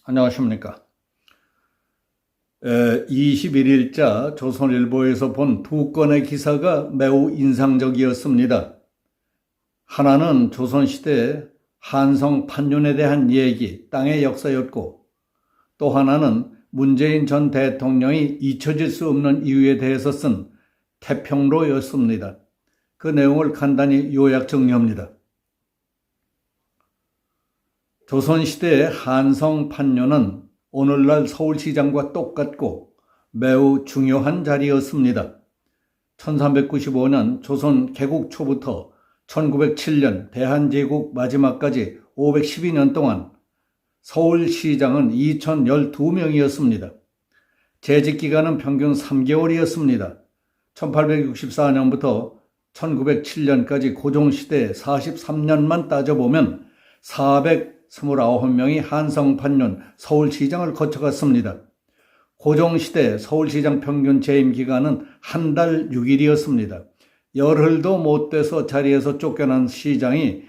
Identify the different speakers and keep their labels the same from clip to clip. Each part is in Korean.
Speaker 1: 안녕하십니까. 21일자 조선일보에서 본 두 건의 기사가 매우 인상적이었습니다. 하나는 조선시대 한성 판륜에 대한 얘기, 땅의 역사였고, 또 하나는 문재인 전 대통령이 잊혀질 수 없는 이유에 대해서 쓴 태평로였습니다. 그 내용을 간단히 요약 정리합니다. 조선시대의 한성 판륜은 오늘날 서울시장과 똑같고 매우 중요한 자리였습니다. 1395년 조선 개국 초부터 1907년 대한제국 마지막까지 512년 동안 서울시장은 2012명이었습니다. 재직기간은 평균 3개월이었습니다. 1864년부터 1907년까지 고종시대 43년만 따져보면 429명이 한성판륜 서울시장을 거쳐갔습니다. 고종시대 서울시장 평균 재임기간은 한 달 6일이었습니다. 열흘도 못 돼서 자리에서 쫓겨난 시장이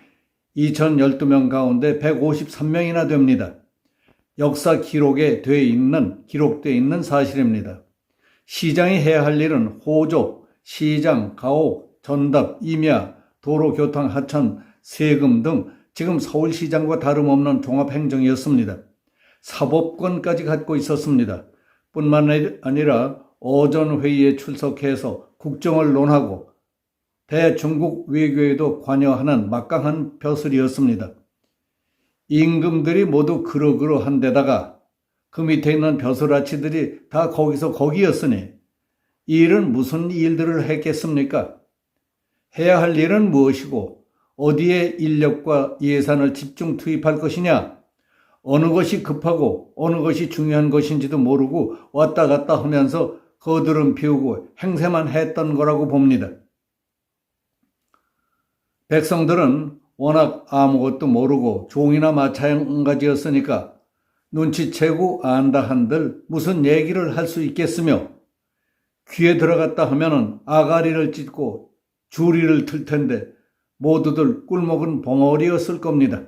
Speaker 1: 2012명 가운데 153명이나 됩니다. 역사 기록에 기록되어 있는 사실입니다. 시장이 해야 할 일은 호조, 시장, 가옥, 전답, 임야, 도로, 교통, 하천, 세금 등 지금 서울시장과 다름없는 종합행정이었습니다. 사법권까지 갖고 있었습니다. 뿐만 아니라 어전회의에 출석해서 국정을 논하고 대중국 외교에도 관여하는 막강한 벼슬이었습니다. 임금들이 모두 그러그러한 데다가 그 밑에 있는 벼슬아치들이 다 거기서 거기였으니 이 일은 무슨 일들을 했겠습니까? 해야 할 일은 무엇이고 어디에 인력과 예산을 집중 투입할 것이냐, 어느 것이 급하고 어느 것이 중요한 것인지도 모르고 왔다 갔다 하면서 거드름 피우고 행세만 했던 거라고 봅니다. 백성들은 워낙 아무것도 모르고 종이나 마찬가지였으니까 눈치채고 안다 한들 무슨 얘기를 할 수 있겠으며, 귀에 들어갔다 하면은 아가리를 찢고 주리를 틀 텐데 모두들 꿀먹은 벙어리였을 겁니다.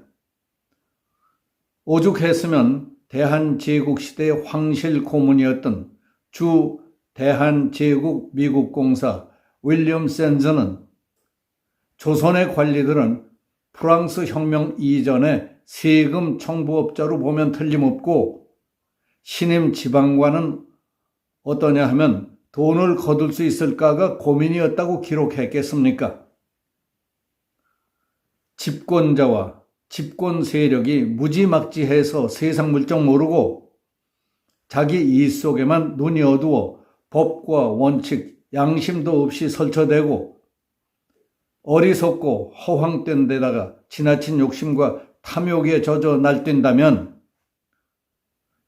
Speaker 1: 오죽했으면 대한제국시대의 황실 고문이었던 주 대한제국 미국공사 윌리엄 샌즈는 조선의 관리들은 프랑스 혁명 이전에 세금 청부업자로 보면 틀림없고 신임 지방관은 어떠냐 하면 돈을 거둘 수 있을까가 고민이었다고 기록했겠습니까? 집권자와 집권 세력이 무지막지해서 세상 물정 모르고 자기 이 속에만 눈이 어두워 법과 원칙, 양심도 없이 설쳐대고 어리석고 허황된 데다가 지나친 욕심과 탐욕에 젖어 날뛴다면,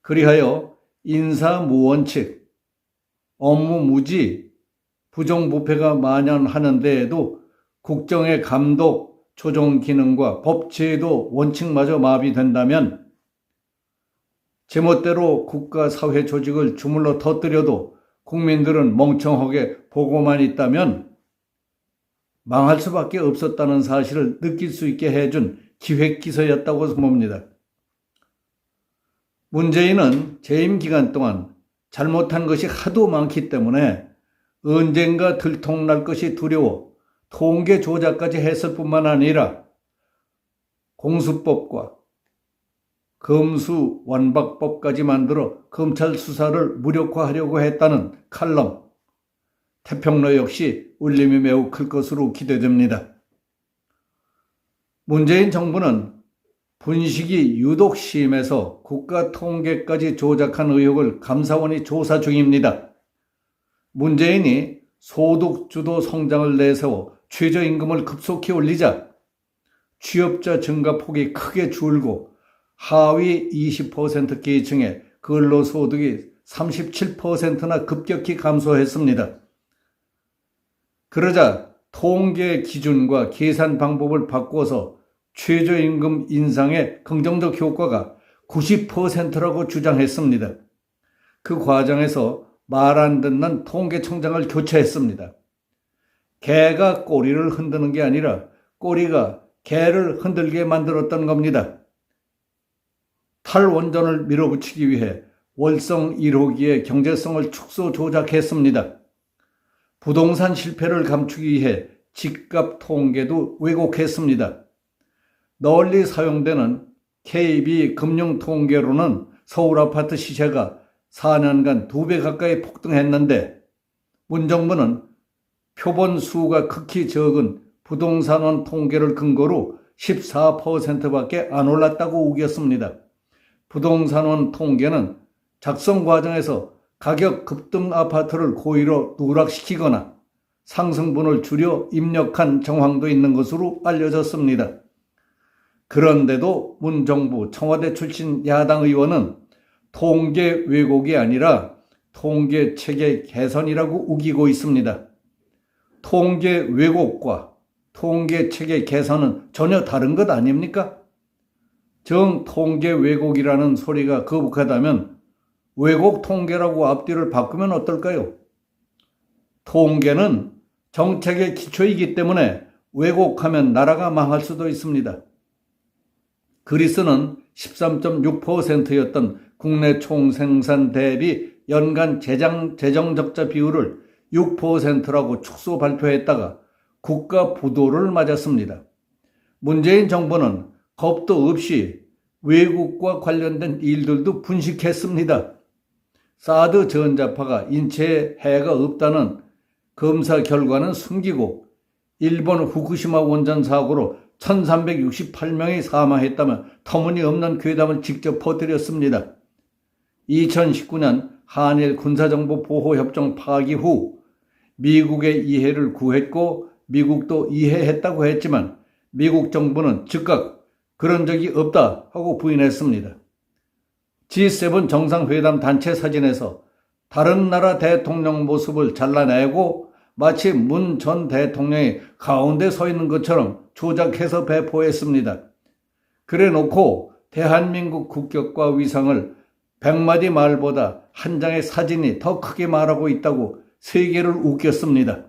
Speaker 1: 그리하여 인사무원칙, 업무무지, 부정부패가 만연하는 데에도 국정의 감독, 조정 기능과 법제도 원칙마저 마비된다면 제멋대로 국가 사회 조직을 주물러 터뜨려도 국민들은 멍청하게 보고만 있다면 망할 수밖에 없었다는 사실을 느낄 수 있게 해준 기획기서였다고 봅니다. 문재인은 재임 기간 동안 잘못한 것이 하도 많기 때문에 언젠가 들통날 것이 두려워 통계 조작까지 했을 뿐만 아니라 공수법과 검수완박법까지 만들어 검찰 수사를 무력화하려고 했다는 칼럼, 태평로 역시 울림이 매우 클 것으로 기대됩니다. 문재인 정부는 분식이 유독 심해서 국가 통계까지 조작한 의혹을 감사원이 조사 중입니다. 문재인이 소득주도 성장을 내세워 최저임금을 급속히 올리자 취업자 증가 폭이 크게 줄고 하위 20% 계층의 근로소득이 37%나 급격히 감소했습니다. 그러자 통계 기준과 계산 방법을 바꿔서 최저임금 인상의 긍정적 효과가 90%라고 주장했습니다. 그 과정에서 말 안 듣는 통계청장을 교체했습니다. 개가 꼬리를 흔드는 게 아니라 꼬리가 개를 흔들게 만들었던 겁니다. 탈원전을 밀어붙이기 위해 월성 1호기의 경제성을 축소 조작했습니다. 부동산 실패를 감추기 위해 집값 통계도 왜곡했습니다. 널리 사용되는 KB 금융통계로는 서울 아파트 시세가 4년간 2배 가까이 폭등했는데 문정부는 표본 수가 극히 적은 부동산원 통계를 근거로 14%밖에 안 올랐다고 우겼습니다. 부동산원 통계는 작성 과정에서 가격 급등 아파트를 고의로 누락시키거나 상승분을 줄여 입력한 정황도 있는 것으로 알려졌습니다. 그런데도 문정부 청와대 출신 야당 의원은 통계 왜곡이 아니라 통계 체계 개선이라고 우기고 있습니다. 통계 왜곡과 통계 체계 개선은 전혀 다른 것 아닙니까? 정 통계 왜곡이라는 소리가 거북하다면 왜곡 통계라고 앞뒤를 바꾸면 어떨까요? 통계는 정책의 기초이기 때문에 왜곡하면 나라가 망할 수도 있습니다. 그리스는 13.6%였던 국내 총생산 대비 연간 재정 적자 비율을 6%라고 축소 발표했다가 국가 부도를 맞았습니다. 문재인 정부는 겁도 없이 외국과 관련된 일들도 분식했습니다. 사드 전자파가 인체에 해가 없다는 검사 결과는 숨기고 일본 후쿠시마 원전 사고로 1368명이 사망했다며 터무니없는 괴담을 직접 퍼뜨렸습니다. 2019년 한일 군사정보보호협정 파기 후 미국의 이해를 구했고 미국도 이해했다고 했지만 미국 정부는 즉각 그런 적이 없다 하고 부인했습니다. G7 정상회담 단체 사진에서 다른 나라 대통령 모습을 잘라내고 마치 문 전 대통령이 가운데 서 있는 것처럼 조작해서 배포했습니다. 그래 놓고 대한민국 국격과 위상을 100마디 말보다 한 장의 사진이 더 크게 말하고 있다고 세계를 웃겼습니다.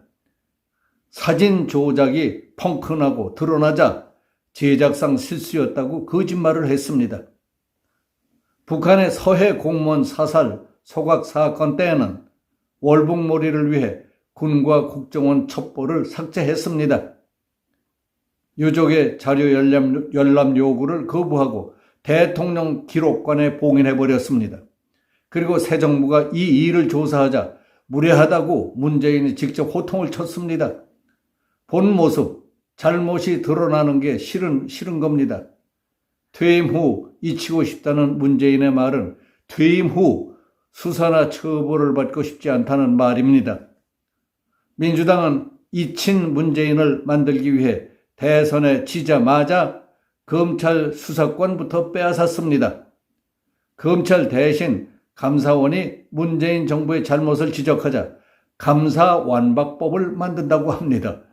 Speaker 1: 사진 조작이 펑크나고 드러나자 제작상 실수였다고 거짓말을 했습니다. 북한의 서해 공무원 사살 소각 사건 때에는 월북몰이를 위해 군과 국정원 첩보를 삭제했습니다. 유족의 자료 열람 요구를 거부하고 대통령 기록관에 봉인해버렸습니다. 그리고 새 정부가 이 일을 조사하자 무례하다고 문재인이 직접 호통을 쳤습니다. 본 모습, 잘못이 드러나는 게 싫은 겁니다. 퇴임 후 잊히고 싶다는 문재인의 말은 퇴임 후 수사나 처벌을 받고 싶지 않다는 말입니다. 민주당은 잊힌 문재인을 만들기 위해 대선에 지자마자 검찰 수사권부터 빼앗았습니다. 검찰 대신 감사원이 문재인 정부의 잘못을 지적하자 감사완박법을 만든다고 합니다.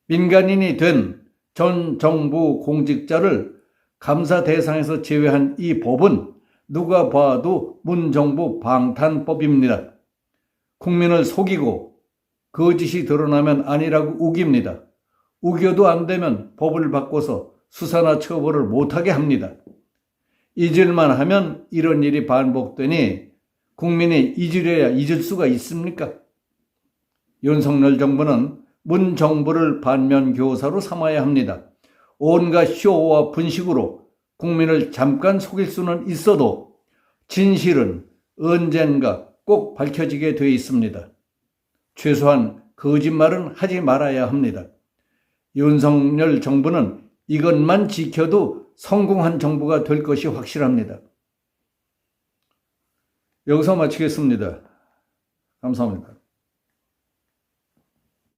Speaker 1: 민간인이 된 전 정부 공직자를 감사 대상에서 제외한 이 법은 누가 봐도 문정부 방탄법입니다. 국민을 속이고 거짓이 드러나면 아니라고 우깁니다. 우겨도 안 되면 법을 바꿔서 수사나 처벌을 못하게 합니다. 잊을만 하면 이런 일이 반복되니 국민이 잊으려야 잊을 수가 있습니까? 윤석열 정부는 문 정부를 반면교사로 삼아야 합니다. 온갖 쇼와 분식으로 국민을 잠깐 속일 수는 있어도 진실은 언젠가 꼭 밝혀지게 돼 있습니다. 최소한 거짓말은 하지 말아야 합니다. 윤석열 정부는 이것만 지켜도 성공한 정부가 될 것이 확실합니다. 여기서 마치겠습니다. 감사합니다.